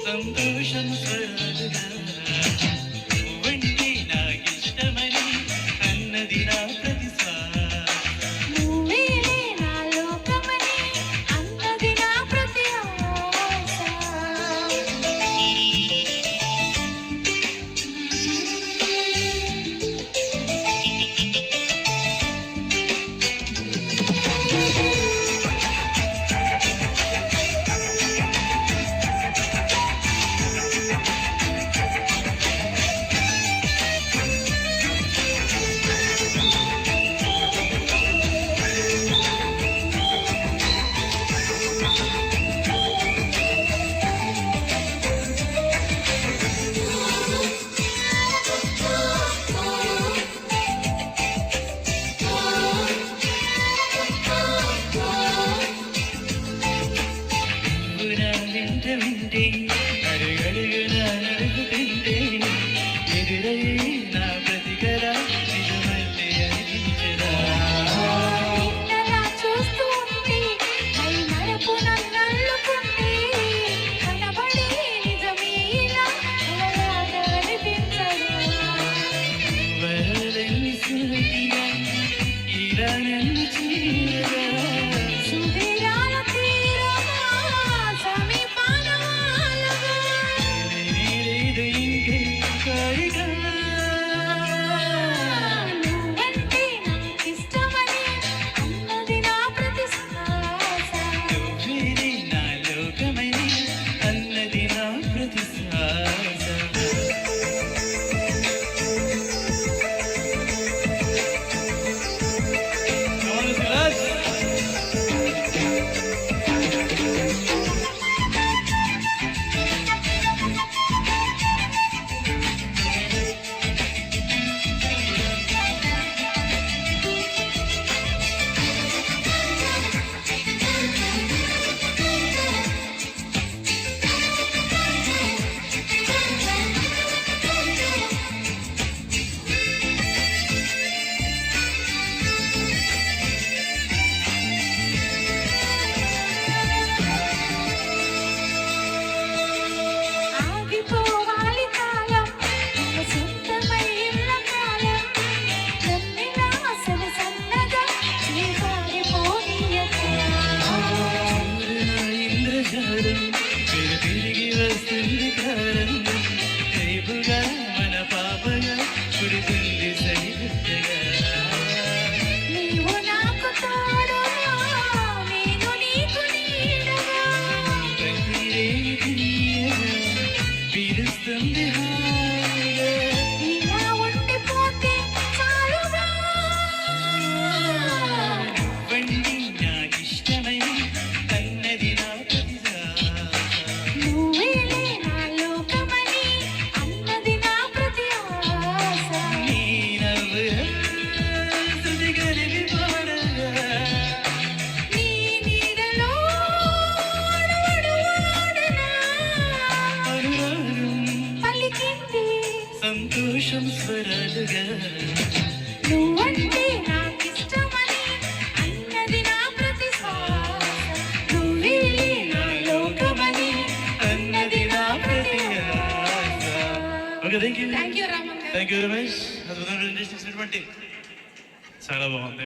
సంతోషం స్వరాలుగా నువ్వంటే నాకిష్టమని అన్నది నా ప్రతి నువ్వేలే నా లోకమని అన్నది నా ప్రతి ఆశ. వింటే అడుగడుగున నడుగుతుంటే ఎదురై నా ప్రతికర నిజమల్లే అనిపించదా చూస్తూ ఉంటే అయి మరపు నన్నల్లుకుంటే కనబడి నిజమే ఇలా అనిపించదా వరలని సురగిలా ఇలా నన్ను చీరగా తిరిగి వస్తుంది కాలం రేపుగా మన పాపగా పుడుతుంది సరిగగా నీవు నాకు తోడుగా నేను నీకు నీడగా ప్రతిరేగి తీయగా పిలుస్తుంది హాయిగా ఇలా ఉండిపోతే చాలుగా నువ్వండి నాకిష్టమై అన్నది నా సంతోషం స్వరాలుగా నువ్వంటే నాకిష్టమని అన్నది నా ప్రతి శ్వాస నువ్వేలే నా లోకమని అన్నది నా ప్రతి ఆశ. Okay, thank you Raman, thank you Ramesh. అద్భుతమైన చాలా బాగుంది.